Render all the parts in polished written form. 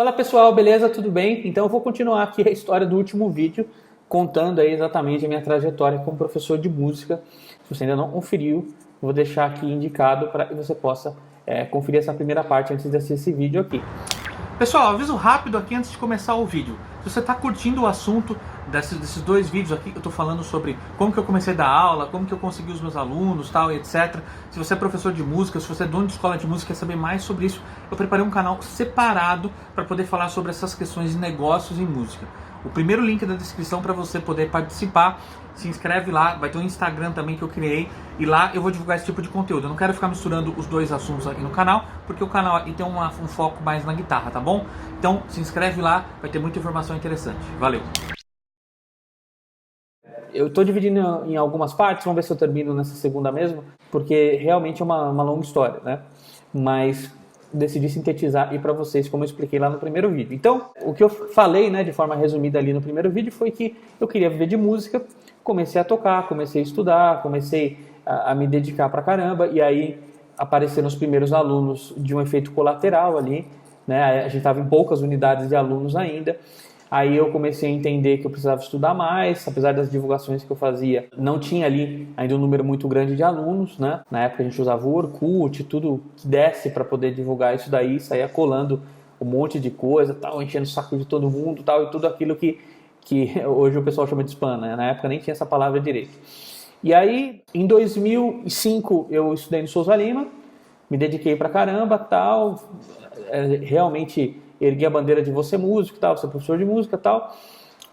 Fala pessoal, beleza? Tudo bem? Então eu vou continuar aqui a história do último vídeo, contando aí exatamente a minha trajetória como professor de música. Se você ainda não conferiu, vou deixar aqui indicado para que você possa conferir essa primeira parte antes de assistir esse vídeo aqui. Pessoal, aviso rápido aqui antes de começar o vídeo. Se você está curtindo o assunto desses dois vídeos aqui, eu estou falando sobre como que eu comecei a dar aula, como que eu consegui os meus alunos, tal, etc. Se você é professor de música, se você é dono de escola de música e quer saber mais sobre isso, eu preparei um canal separado para poder falar sobre essas questões de negócios em música. O primeiro link da descrição para você poder participar, se inscreve lá, vai ter um Instagram também que eu criei e lá eu vou divulgar esse tipo de conteúdo. Eu não quero ficar misturando os dois assuntos aqui no canal, porque o canal aqui tem um foco mais na guitarra, tá bom? Então se inscreve lá, vai ter muita informação interessante. Valeu! Eu estou dividindo em algumas partes, vamos ver se eu termino nessa segunda mesmo, porque realmente é uma longa história, né? Mas decidi sintetizar aí para vocês, como eu expliquei lá no primeiro vídeo. Então, o que eu falei, né, de forma resumida ali no primeiro vídeo foi que eu queria viver de música, comecei a tocar, comecei a estudar, comecei a me dedicar pra caramba, e aí apareceram os primeiros alunos de um efeito colateral ali, né? A gente estava em poucas unidades de alunos ainda. Aí eu comecei a entender que eu precisava estudar mais, apesar das divulgações que eu fazia, não tinha ali ainda um número muito grande de alunos, né? Na época a gente usava o Orkut, tudo que desse para poder divulgar isso daí, saía colando um monte de coisa, tal, enchendo o saco de todo mundo, tal, e tudo aquilo que hoje o pessoal chama de spam, né? Na época nem tinha essa palavra direito. E aí, em 2005, eu estudei no Souza Lima, me dediquei pra caramba, tal, realmente ergui a bandeira de você músico, tal, você professor de música, tal.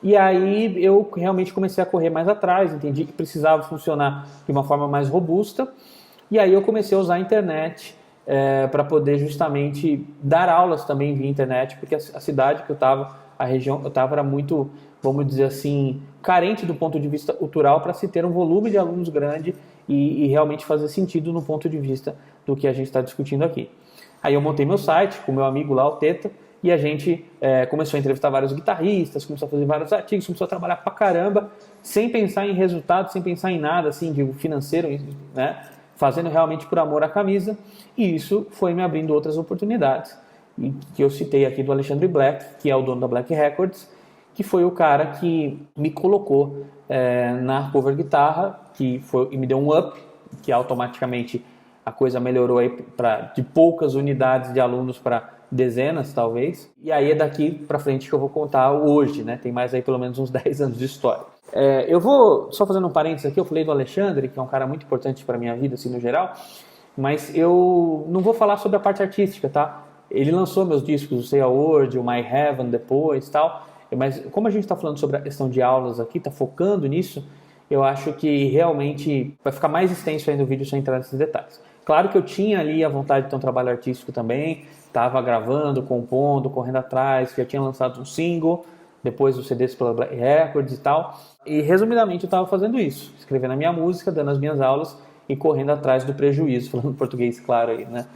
E aí eu realmente comecei a correr mais atrás, entendi que precisava funcionar de uma forma mais robusta. E aí eu comecei a usar a internet para poder justamente dar aulas também via internet, porque a cidade que eu estava, a região que eu estava era muito, vamos dizer assim, carente do ponto de vista cultural para se ter um volume de alunos grande e realmente fazer sentido no ponto de vista do que a gente está discutindo aqui. Aí eu montei meu site com meu amigo lá, o Teta, e a gente começou a entrevistar vários guitarristas, começou a fazer vários artigos, começou a trabalhar pra caramba, sem pensar em resultado, sem pensar em nada assim de financeiro, né? Fazendo realmente por amor à camisa, e isso foi me abrindo outras oportunidades, que eu citei aqui do Alexandre Black, que é o dono da Black Records, que foi o cara que me colocou na cover guitarra, e me deu um up, que automaticamente a coisa melhorou aí de poucas unidades de alunos para dezenas, talvez. E aí é daqui para frente que eu vou contar hoje, né? Tem mais aí pelo menos uns 10 anos de história. Eu vou, só fazendo um parênteses aqui, eu falei do Alexandre, que é um cara muito importante para minha vida, assim, no geral, mas eu não vou falar sobre a parte artística, tá? Ele lançou meus discos, o Say a Word, o My Heaven depois, tal, mas como a gente está falando sobre a questão de aulas aqui, está focando nisso, eu acho que realmente vai ficar mais extenso aí no vídeo se eu entrar nesses detalhes. Claro que eu tinha ali a vontade de ter um trabalho artístico também, estava gravando, compondo, correndo atrás, já tinha lançado um single, depois o CDs pela Black Records e tal. E resumidamente eu estava fazendo isso, escrevendo a minha música, dando as minhas aulas e correndo atrás do prejuízo, falando português claro aí, né?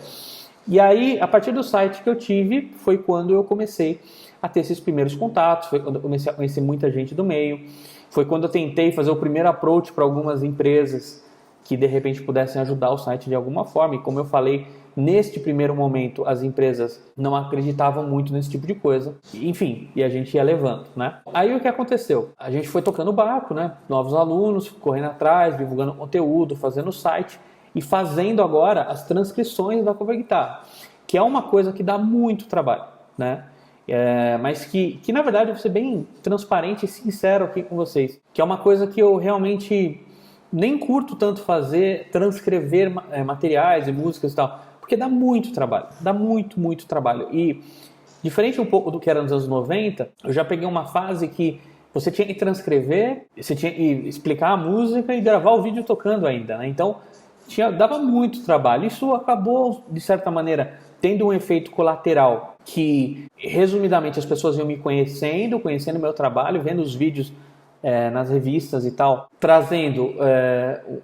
E aí, a partir do site que eu tive, foi quando eu comecei a ter esses primeiros contatos, foi quando eu comecei a conhecer muita gente do meio, foi quando eu tentei fazer o primeiro approach para algumas empresas que de repente pudessem ajudar o site de alguma forma. E como eu falei, neste primeiro momento as empresas não acreditavam muito nesse tipo de coisa. Enfim, e a gente ia levando, né? Aí o que aconteceu? A gente foi tocando o barco, né? Novos alunos, correndo atrás, divulgando conteúdo, fazendo o site e fazendo agora as transcrições da cover guitarra, que é uma coisa que dá muito trabalho, né? Mas que na verdade eu vou ser bem transparente e sincero aqui com vocês, que é uma coisa que eu realmente nem curto tanto fazer, transcrever materiais e músicas e tal, porque dá muito trabalho, dá muito trabalho. E diferente um pouco do que era nos anos 90, eu já peguei uma fase que você tinha que transcrever, você tinha que explicar a música e gravar o vídeo tocando ainda, né? Então dava muito trabalho. Isso acabou, de certa maneira, tendo um efeito colateral que, resumidamente, as pessoas iam me conhecendo o meu trabalho, vendo os vídeos nas revistas e tal, trazendo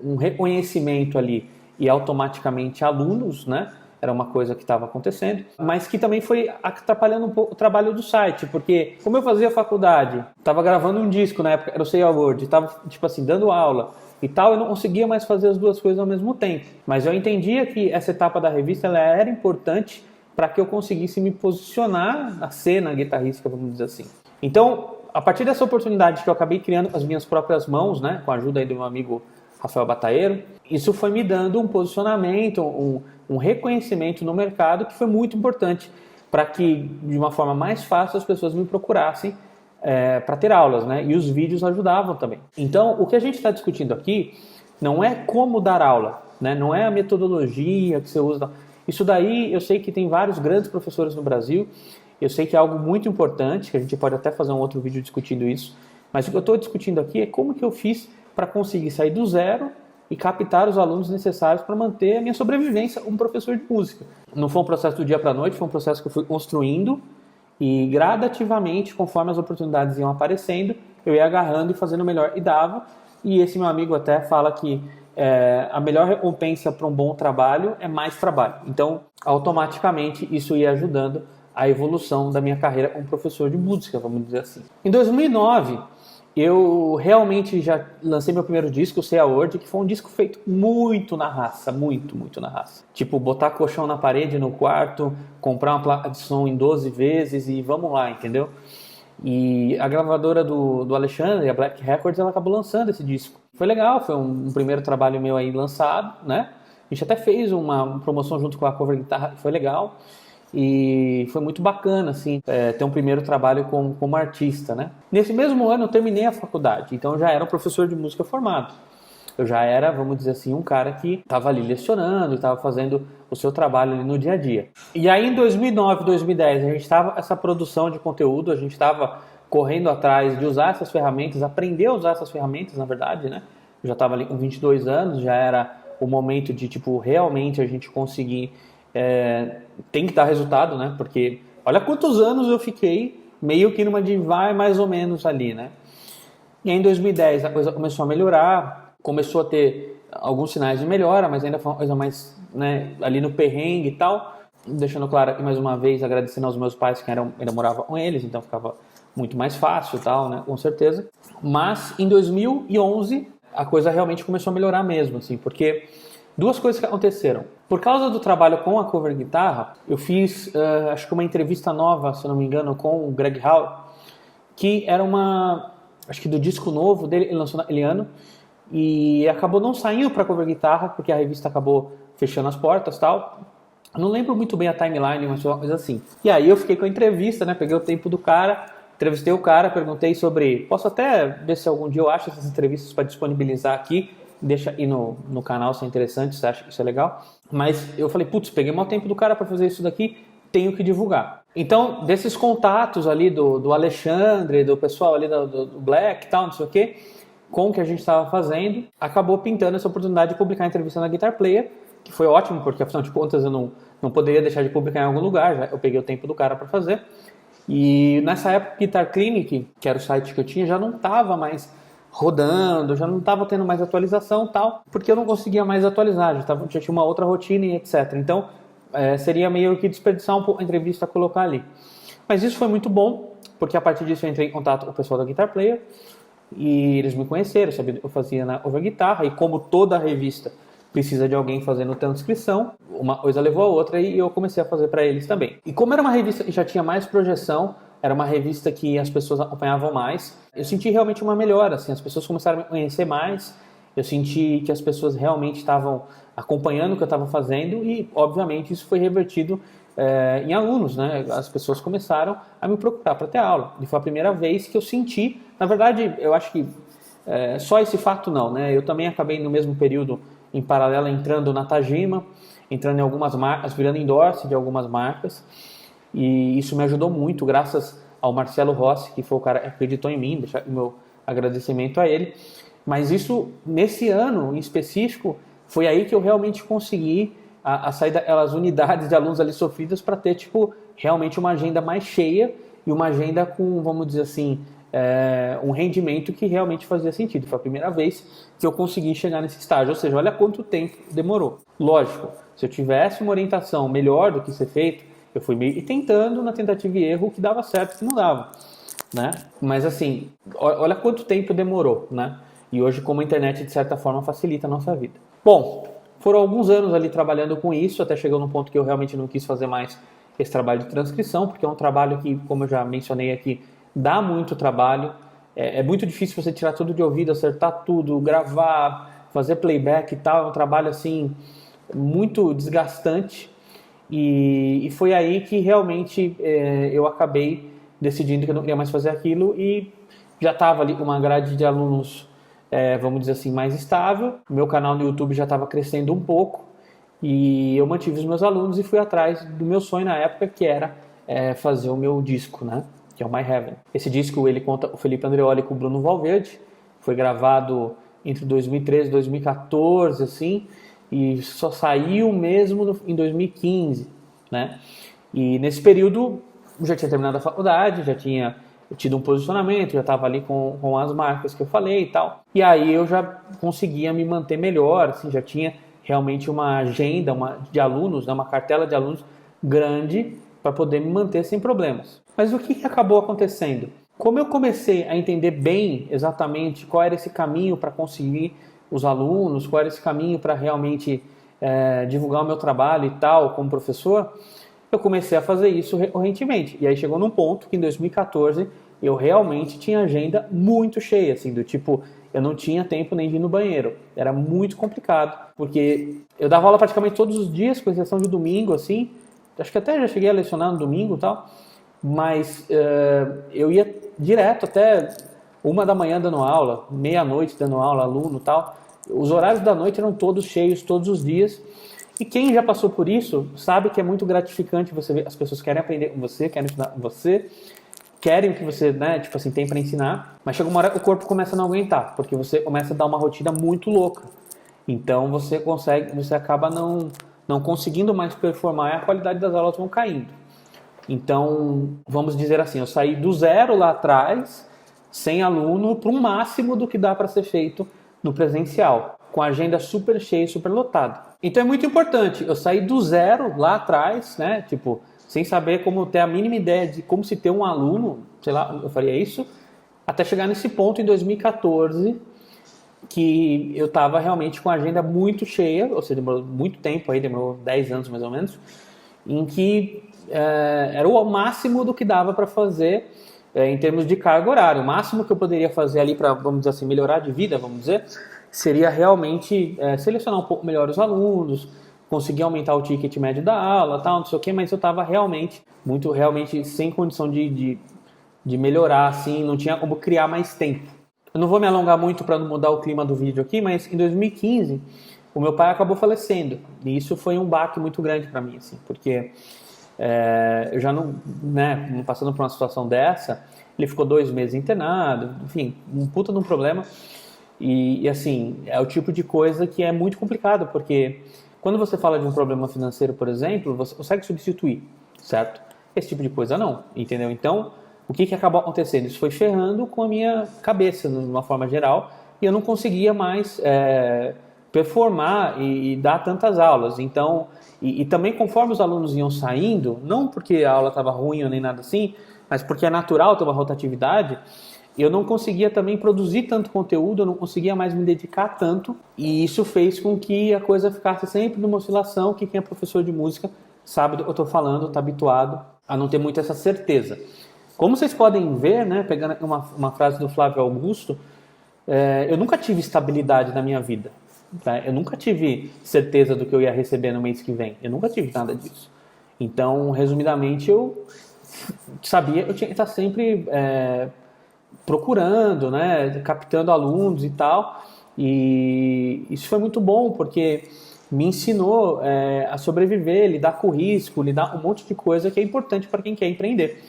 um reconhecimento ali e automaticamente alunos, né? Era uma coisa que estava acontecendo, mas que também foi atrapalhando um pouco o trabalho do site, porque como eu fazia faculdade, estava gravando um disco, na época era o Say a Word, estava tipo assim, dando aula e tal, eu não conseguia mais fazer as duas coisas ao mesmo tempo. Mas eu entendia que essa etapa da revista ela era importante para que eu conseguisse me posicionar na cena guitarrística, vamos dizer assim. Então, a partir dessa oportunidade que eu acabei criando com as minhas próprias mãos, né, com a ajuda aí do meu amigo Rafael Bataeiro, isso foi me dando um posicionamento, um reconhecimento no mercado que foi muito importante para que, de uma forma mais fácil, as pessoas me procurassem para ter aulas, né? E os vídeos ajudavam também. Então, o que a gente está discutindo aqui não é como dar aula, né? Não é a metodologia que você usa. Isso daí, eu sei que tem vários grandes professores no Brasil, eu sei que é algo muito importante, que a gente pode até fazer um outro vídeo discutindo isso, mas o que eu estou discutindo aqui é como que eu fiz para conseguir sair do zero e captar os alunos necessários para manter a minha sobrevivência como professor de música. Não foi um processo do dia para a noite, foi um processo que eu fui construindo e gradativamente, conforme as oportunidades iam aparecendo, eu ia agarrando e fazendo o melhor e dava. E esse meu amigo até fala que a melhor recompensa para um bom trabalho é mais trabalho. Então, automaticamente, isso ia ajudando a evolução da minha carreira como professor de música, vamos dizer assim. Em 2009, eu realmente já lancei meu primeiro disco, o Say a Word, que foi um disco feito muito na raça, muito na raça. Tipo, botar colchão na parede no quarto, comprar uma placa de som em 12 vezes e vamos lá, entendeu? E a gravadora do Alexandre, a Black Records, ela acabou lançando esse disco. Foi legal, foi um primeiro trabalho meu aí lançado, né? A gente até fez uma promoção junto com a Cover Guitarra, que foi legal. E foi muito bacana, assim, ter um primeiro trabalho como artista, né? Nesse mesmo ano eu terminei a faculdade, então eu já era um professor de música formado. Eu já era, vamos dizer assim, um cara que estava ali lecionando, estava fazendo o seu trabalho ali no dia a dia. E aí em 2009, 2010, a gente estava essa produção de conteúdo, a gente estava correndo atrás de usar essas ferramentas, aprender a usar essas ferramentas, na verdade, né? Eu já estava ali com 22 anos, já era o momento de, tipo, realmente a gente conseguir... tem que dar resultado, né? Porque olha quantos anos eu fiquei meio que numa de vai mais ou menos ali, né? E aí, em 2010 a coisa começou a melhorar, começou a ter alguns sinais de melhora, mas ainda foi uma coisa mais, né, ali no perrengue e tal. Deixando claro aqui mais uma vez, agradecendo aos meus pais que ainda morava com eles, então ficava muito mais fácil e tal, né? Com certeza. Mas em 2011 a coisa realmente começou a melhorar mesmo, assim, porque duas coisas que aconteceram. Por causa do trabalho com a Cover Guitarra, eu fiz, acho que uma entrevista nova, se eu não me engano, com o Greg Howe, que era acho que do disco novo dele, ele lançou naquele ano, e acabou não saindo para a Cover Guitarra, porque a revista acabou fechando as portas e tal. Eu não lembro muito bem a timeline, mas foi uma coisa assim. E aí eu fiquei com a entrevista, né, peguei o tempo do cara, entrevistei o cara, perguntei sobre... Posso até ver se algum dia eu acho essas entrevistas para disponibilizar aqui, deixa aí no canal se é interessante, se acha que isso é legal. Mas eu falei, putz, peguei mau tempo do cara para fazer isso daqui, tenho que divulgar. Então, desses contatos ali do Alexandre, do pessoal ali do Black e tal, não sei o quê, com o que a gente estava fazendo, acabou pintando essa oportunidade de publicar a entrevista na Guitar Player, que foi ótimo, porque afinal de contas eu não poderia deixar de publicar em algum lugar, já eu peguei o tempo do cara para fazer. E nessa época, Guitar Clinic, que era o site que eu tinha, já não estava mais rodando, já não estava tendo mais atualização e tal, porque eu não conseguia mais atualizar, já tinha uma outra rotina e etc. Então, seria meio que desperdiçar um pouco a entrevista a colocar ali. Mas isso foi muito bom, porque a partir disso eu entrei em contato com o pessoal da Guitar Player, e eles me conheceram, sabiam o que eu fazia na Over Guitarra, e como toda revista precisa de alguém fazendo transcrição, uma coisa levou a outra e eu comecei a fazer para eles também. E como era uma revista que já tinha mais projeção, era uma revista que as pessoas acompanhavam mais, eu senti realmente uma melhora, assim, as pessoas começaram a me conhecer mais, eu senti que as pessoas realmente estavam acompanhando o que eu estava fazendo e, obviamente, isso foi revertido em alunos, né? As pessoas começaram a me procurar para ter aula. E foi a primeira vez que eu senti, na verdade, eu acho que só esse fato não, né? Eu também acabei no mesmo período, em paralelo, entrando na Tajima, entrando em algumas marcas, virando endorse de algumas marcas, e isso me ajudou muito, graças ao Marcelo Rossi, que foi o cara que acreditou em mim, deixar o meu agradecimento a ele. Mas isso, nesse ano em específico, foi aí que eu realmente consegui a sair daquelas unidades de alunos ali sofridas para ter, tipo, realmente uma agenda mais cheia e uma agenda com, vamos dizer assim, um rendimento que realmente fazia sentido. Foi a primeira vez que eu consegui chegar nesse estágio, ou seja, olha quanto tempo demorou. Lógico, se eu tivesse uma orientação melhor do que ser feito, eu fui meio tentando na tentativa e erro o que dava certo e o que não dava, né? Mas assim, olha quanto tempo demorou, né? E hoje, como a internet de certa forma facilita a nossa vida. Bom, foram alguns anos ali trabalhando com isso, até chegou num ponto que eu realmente não quis fazer mais esse trabalho de transcrição, porque é um trabalho que, como eu já mencionei aqui, dá muito trabalho. É muito difícil você tirar tudo de ouvido, acertar tudo, gravar, fazer playback e tal. É um trabalho assim muito desgastante. E foi aí que realmente eu acabei decidindo que eu não queria mais fazer aquilo e já estava ali com uma grade de alunos, vamos dizer assim, mais estável. Meu canal no YouTube já estava crescendo um pouco e eu mantive os meus alunos e fui atrás do meu sonho na época, que era fazer o meu disco, né? Que é o My Heaven. Esse disco ele conta o Felipe Andreoli com o Bruno Valverde, foi gravado entre 2013 e 2014, assim, e só saiu mesmo em 2015, né? E nesse período eu já tinha terminado a faculdade, já tinha tido um posicionamento, já estava ali com as marcas que eu falei e tal. E aí eu já conseguia me manter melhor, assim, já tinha realmente uma agenda de alunos, né, uma cartela de alunos grande para poder me manter sem problemas. Mas o que acabou acontecendo? Como eu comecei a entender bem exatamente qual era esse caminho para conseguir os alunos, qual era esse caminho para realmente divulgar o meu trabalho e tal, como professor, eu comecei a fazer isso recorrentemente. E aí chegou num ponto que em 2014 eu realmente tinha agenda muito cheia, assim, do tipo, eu não tinha tempo nem de ir no banheiro. Era muito complicado, porque eu dava aula praticamente todos os dias, com exceção de domingo, assim. Acho que até já cheguei a lecionar no domingo e tal, mas eu ia direto até 1 da manhã dando aula, meia-noite dando aula, aluno e tal. Os horários da noite eram todos cheios, todos os dias. E quem já passou por isso sabe que é muito gratificante você ver, as pessoas querem aprender com você, querem estudar com você, querem que você, né, tipo assim, tem para ensinar, mas chega uma hora o corpo começa a não aguentar, porque você começa a dar uma rotina muito louca. Então você acaba não conseguindo mais performar e a qualidade das aulas vão caindo. Então, vamos dizer assim, eu saí do zero lá atrás, sem aluno, para um máximo do que dá para ser feito no presencial, com a agenda super cheia e super lotada. Então é muito importante, eu saí do zero lá atrás, né, tipo, sem saber como ter a mínima ideia de como se ter um aluno, sei lá, eu faria isso, até chegar nesse ponto em 2014, que eu estava realmente com a agenda muito cheia, ou seja, demorou muito tempo aí, demorou 10 anos mais ou menos, em que era o máximo do que dava para fazer em termos de carga horária. O máximo que eu poderia fazer ali para, vamos dizer assim, melhorar de vida, vamos dizer, seria realmente selecionar um pouco melhor os alunos, conseguir aumentar o ticket médio da aula, tal, não sei o quê, mas eu estava realmente sem condição de melhorar, assim, não tinha como criar mais tempo. Eu não vou me alongar muito para não mudar o clima do vídeo aqui, mas em 2015 o meu pai acabou falecendo e isso foi um baque muito grande para mim, assim, porque eu já não, né, passando por uma situação dessa, ele ficou 2 meses internado, enfim, um puta de um problema. E assim, é o tipo de coisa que é muito complicado, porque quando você fala de um problema financeiro, por exemplo, você consegue substituir, certo? Esse tipo de coisa não, entendeu? Então, o que acabou acontecendo? Isso foi ferrando com a minha cabeça, de uma forma geral, e eu não conseguia mais performar e dar tantas aulas. Então, e também conforme os alunos iam saindo, não porque a aula estava ruim ou nem nada assim, mas porque é natural ter uma rotatividade, eu não conseguia também produzir tanto conteúdo, eu não conseguia mais me dedicar tanto, e isso fez com que a coisa ficasse sempre numa oscilação, que quem é professor de música sabe do que eu estou falando, está habituado a não ter muito essa certeza. Como vocês podem ver, né, pegando aqui uma frase do Flávio Augusto, eu nunca tive estabilidade na minha vida. Tá? Eu nunca tive certeza do que eu ia receber no mês que vem. Eu nunca tive nada disso. Então, resumidamente, eu sabia que eu tinha que estar sempre procurando, né, captando alunos e tal. E isso foi muito bom, porque me ensinou a sobreviver, lidar com risco, lidar com um monte de coisa que é importante para quem quer empreender.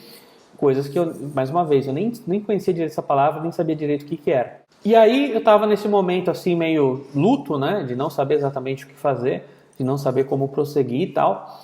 Coisas que eu, mais uma vez, eu nem conhecia direito essa palavra, nem sabia direito o que era. E aí eu estava nesse momento assim meio luto, né, de não saber exatamente o que fazer, de não saber como prosseguir e tal.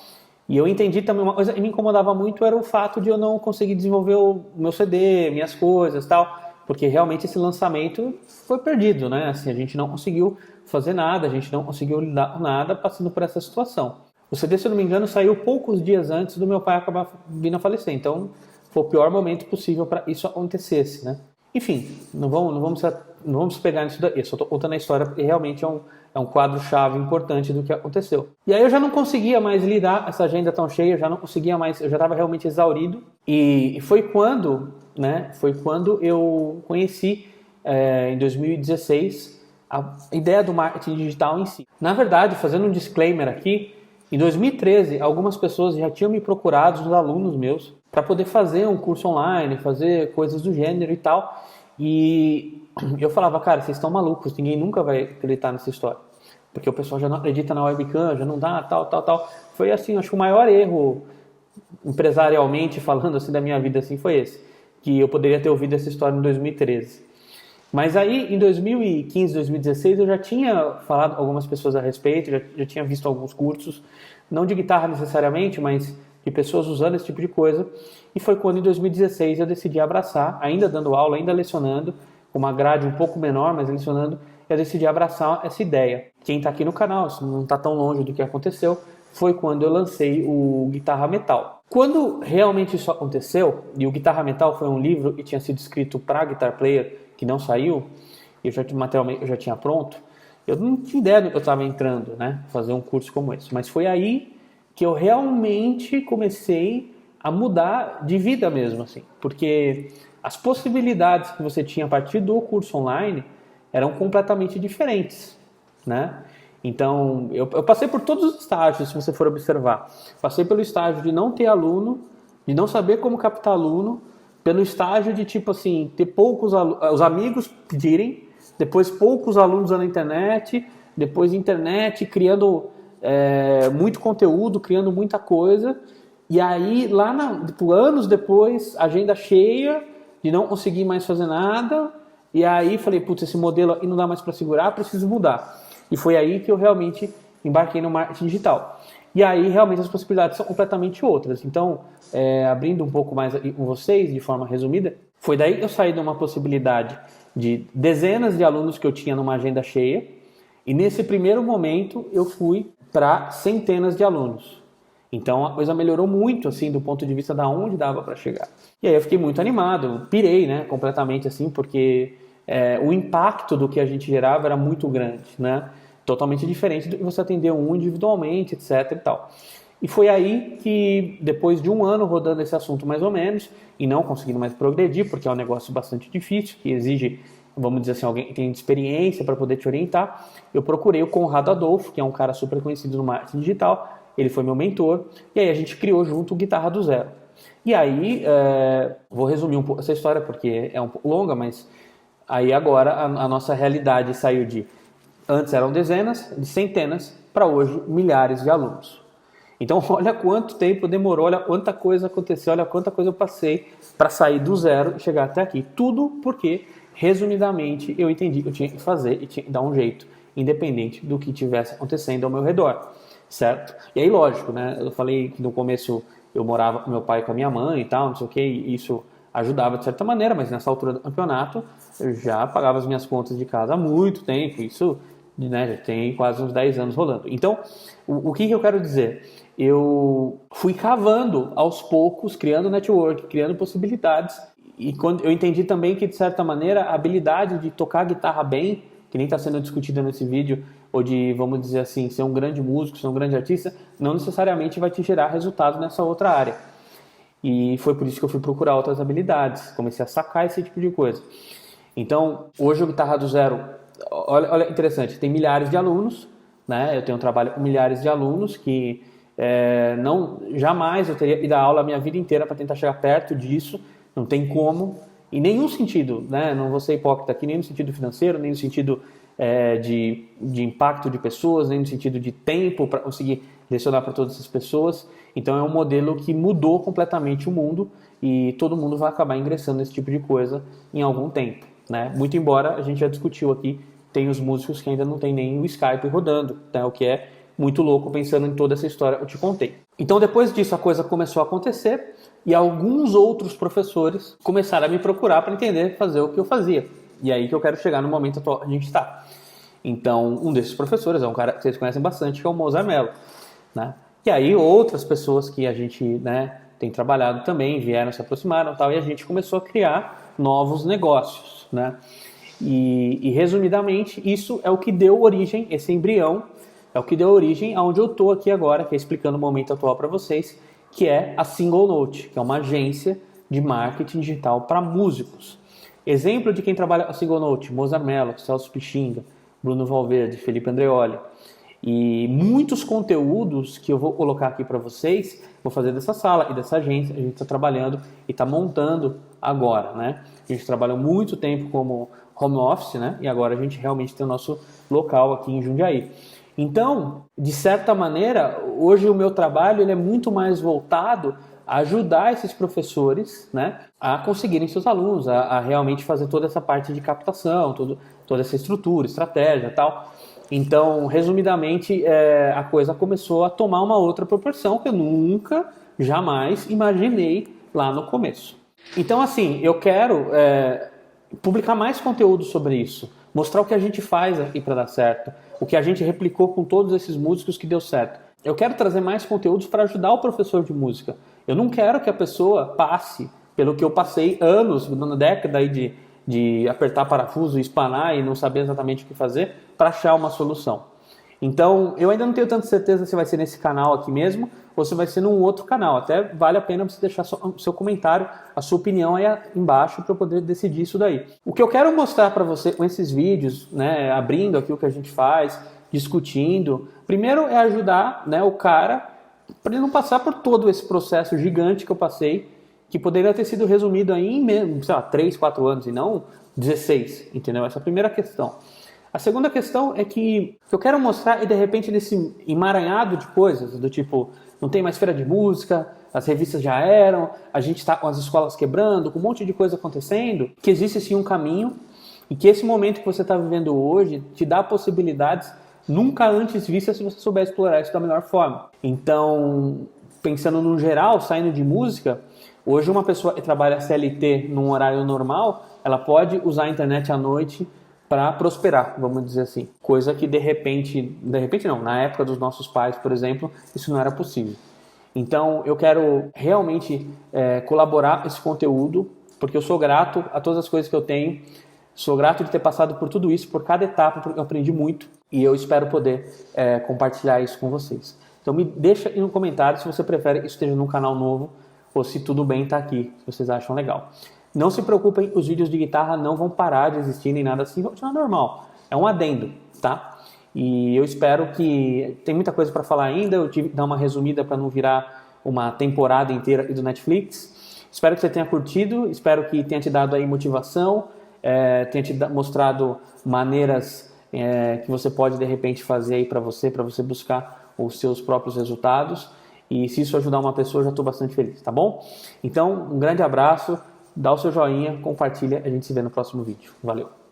E eu entendi também uma coisa que me incomodava muito era o fato de eu não conseguir desenvolver o meu CD, minhas coisas e tal, porque realmente esse lançamento foi perdido, né? Assim, a gente não conseguiu fazer nada, a gente não conseguiu lidar com nada passando por essa situação. O CD, se eu não me engano, saiu poucos dias antes do meu pai acabar vindo a falecer, então foi o pior momento possível para isso acontecesse, né? Enfim, não vamos pegar nisso daí, eu só estou contando a história porque realmente é é um quadro-chave importante do que aconteceu. E aí eu já não conseguia mais lidar, essa agenda tão cheia, eu já não conseguia mais, eu já estava realmente exaurido. E foi quando, né, eu conheci, em 2016, a ideia do marketing digital em si. Na verdade, fazendo um disclaimer aqui, em 2013, algumas pessoas já tinham me procurado, os alunos meus, para poder fazer um curso online, fazer coisas do gênero e tal. E eu falava, cara, vocês estão malucos, ninguém nunca vai acreditar nessa história. Porque o pessoal já não acredita na webcam, já não dá, tal. Foi assim, acho que o maior erro, empresarialmente falando assim, da minha vida assim, foi esse. Que eu poderia ter ouvido essa história em 2013. Mas aí, em 2015, 2016, eu já tinha falado com algumas pessoas a respeito, já tinha visto alguns cursos, não de guitarra necessariamente, mas de pessoas usando esse tipo de coisa. E foi quando, em 2016, eu decidi abraçar, ainda dando aula, ainda lecionando, com uma grade um pouco menor, mas lecionando, eu decidi abraçar essa ideia. Quem está aqui no canal, isso não está tão longe do que aconteceu, foi quando eu lancei o Guitarra Metal. Quando realmente isso aconteceu, e o Guitarra Metal foi um livro que tinha sido escrito para Guitar Player, que não saiu, materialmente eu já tinha pronto, eu não tinha ideia do que eu estava entrando, né, fazer um curso como esse. Mas foi aí que eu realmente comecei a mudar de vida mesmo, assim, porque as possibilidades que você tinha a partir do curso online eram completamente diferentes, né? Então, eu passei por todos os estágios, se você for observar. Passei pelo estágio de não ter aluno, de não saber como captar aluno, pelo estágio de, tipo assim, ter poucos os amigos pedirem, depois poucos alunos na internet, depois internet criando muito conteúdo, criando muita coisa, e aí, anos depois, agenda cheia, de não conseguir mais fazer nada, e aí falei, putz, esse modelo aqui não dá mais para segurar, preciso mudar. E foi aí que eu realmente embarquei no marketing digital. E aí, realmente, as possibilidades são completamente outras. Então, abrindo um pouco mais aqui com vocês, de forma resumida, foi daí que eu saí de uma possibilidade de dezenas de alunos que eu tinha numa agenda cheia, e nesse primeiro momento eu fui para centenas de alunos. Então, a coisa melhorou muito, assim, do ponto de vista da onde dava para chegar. E aí eu fiquei muito animado, pirei, né, completamente, assim, porque o impacto do que a gente gerava era muito grande, né? Totalmente diferente do que você atender um individualmente, etc e tal. E foi aí que, depois de um ano rodando esse assunto mais ou menos, e não conseguindo mais progredir, porque é um negócio bastante difícil, que exige, vamos dizer assim, alguém que tem experiência para poder te orientar, eu procurei o Conrado Adolfo, que é um cara super conhecido no marketing digital, ele foi meu mentor, e aí a gente criou junto o Guitarra do Zero. E aí, vou resumir um pouco essa história, porque é um pouco longa, mas aí agora a nossa realidade saiu de... Antes eram dezenas, de centenas, para hoje milhares de alunos. Então, olha quanto tempo demorou, olha quanta coisa aconteceu, olha quanta coisa eu passei para sair do zero e chegar até aqui. Tudo porque, resumidamente, eu entendi que eu tinha que fazer e tinha que dar um jeito, independente do que estivesse acontecendo ao meu redor, certo? E aí, lógico, né? Eu falei que no começo eu morava com meu pai e com a minha mãe e tal, não sei o que, e isso ajudava de certa maneira, mas nessa altura do campeonato eu já pagava as minhas contas de casa há muito tempo, isso... Né, já tem quase uns 10 anos rolando. Então, o que eu quero dizer? Eu fui cavando aos poucos, criando network, criando possibilidades, e quando eu entendi também que, de certa maneira, a habilidade de tocar guitarra bem, que nem está sendo discutida nesse vídeo, ou de, vamos dizer assim, ser um grande músico, ser um grande artista, não necessariamente vai te gerar resultado nessa outra área. E foi por isso que eu fui procurar outras habilidades, comecei a sacar esse tipo de coisa. Então, hoje o Guitarra do Zero... Olha, interessante, tem milhares de alunos, né? Eu tenho um trabalho com milhares de alunos que jamais eu teria ido dar aula a minha vida inteira para tentar chegar perto disso, não tem como, em nenhum sentido, né? Não vou ser hipócrita aqui, nem no sentido financeiro, nem no sentido de impacto de pessoas, nem no sentido de tempo para conseguir lecionar para todas essas pessoas. Então é um modelo que mudou completamente o mundo e todo mundo vai acabar ingressando nesse tipo de coisa em algum tempo. Né? Muito embora a gente já discutiu aqui, tem os músicos que ainda não tem nem o Skype rodando, né? O que é muito louco pensando em toda essa história que eu te contei. Então depois disso a coisa começou a acontecer e alguns outros professores começaram a me procurar para entender fazer o que eu fazia. E aí que eu quero chegar no momento atual que a gente está. Então um desses professores é um cara que vocês conhecem bastante, que é o Mozart Mello, né? E aí outras pessoas que a gente, né, tem trabalhado também vieram, se aproximaram e tal, e a gente começou a criar novos negócios. Né? E resumidamente, isso é o que deu origem, esse embrião, é o que deu origem aonde eu estou aqui agora, que é explicando o momento atual para vocês, que é a Single Note, que é uma agência de marketing digital para músicos. Exemplo de quem trabalha a Single Note: Mozart Mello, Celso Pichinga, Bruno Valverde, Felipe Andreoli. E muitos conteúdos que eu vou colocar aqui para vocês, vou fazer dessa sala e dessa agência. A gente está trabalhando e está montando agora, né? A gente trabalhou muito tempo como home office, né? E agora a gente realmente tem o nosso local aqui em Jundiaí. Então, de certa maneira, hoje o meu trabalho ele é muito mais voltado a ajudar esses professores, né, a conseguirem seus alunos, a realmente fazer toda essa parte de captação, toda essa estrutura, estratégia e tal. Então, resumidamente, a coisa começou a tomar uma outra proporção que eu nunca, jamais imaginei lá no começo. Então, assim, eu quero publicar mais conteúdo sobre isso, mostrar o que a gente faz aqui para dar certo, o que a gente replicou com todos esses músicos que deu certo. Eu quero trazer mais conteúdos para ajudar o professor de música. Eu não quero que a pessoa passe pelo que eu passei anos, na década aí de apertar parafuso, espanar e não saber exatamente o que fazer para achar uma solução. Então, eu ainda não tenho tanta certeza se vai ser nesse canal aqui mesmo ou se vai ser num outro canal. Até vale a pena você deixar seu comentário, a sua opinião aí embaixo para eu poder decidir isso daí. O que eu quero mostrar para você com esses vídeos, né, abrindo aqui o que a gente faz, discutindo, primeiro é ajudar, né, o cara para ele não passar por todo esse processo gigante que eu passei, que poderia ter sido resumido aí em, sei lá, 3, 4 anos e não 16, entendeu? Essa é a primeira questão. A segunda questão é que eu quero mostrar, e de repente nesse emaranhado de coisas, do tipo, não tem mais feira de música, as revistas já eram, a gente está com as escolas quebrando, com um monte de coisa acontecendo, que existe sim um caminho, e que esse momento que você está vivendo hoje te dá possibilidades nunca antes vistas se você souber explorar isso da melhor forma. Então, pensando no geral, saindo de música, hoje uma pessoa que trabalha CLT num horário normal, ela pode usar a internet à noite para prosperar, vamos dizer assim. Coisa que de repente não, na época dos nossos pais, por exemplo, isso não era possível. Então eu quero realmente colaborar com esse conteúdo, porque eu sou grato a todas as coisas que eu tenho, sou grato de ter passado por tudo isso, por cada etapa, porque eu aprendi muito e eu espero poder compartilhar isso com vocês. Então me deixa aí no comentário se você prefere que isso esteja num canal novo ou se tudo bem estar aqui, se vocês acham legal. Não se preocupem, os vídeos de guitarra não vão parar de existir nem nada assim, vão continuar normal. É um adendo, tá? E eu espero que... Tem muita coisa para falar ainda, eu tive que dar uma resumida para não virar uma temporada inteira do Netflix. Espero que você tenha curtido, espero que tenha te dado aí motivação, tenha te mostrado maneiras que você pode de repente fazer aí para você buscar os seus próprios resultados. E se isso ajudar uma pessoa, eu já estou bastante feliz, tá bom? Então, um grande abraço. Dá o seu joinha, compartilha, a gente se vê no próximo vídeo. Valeu!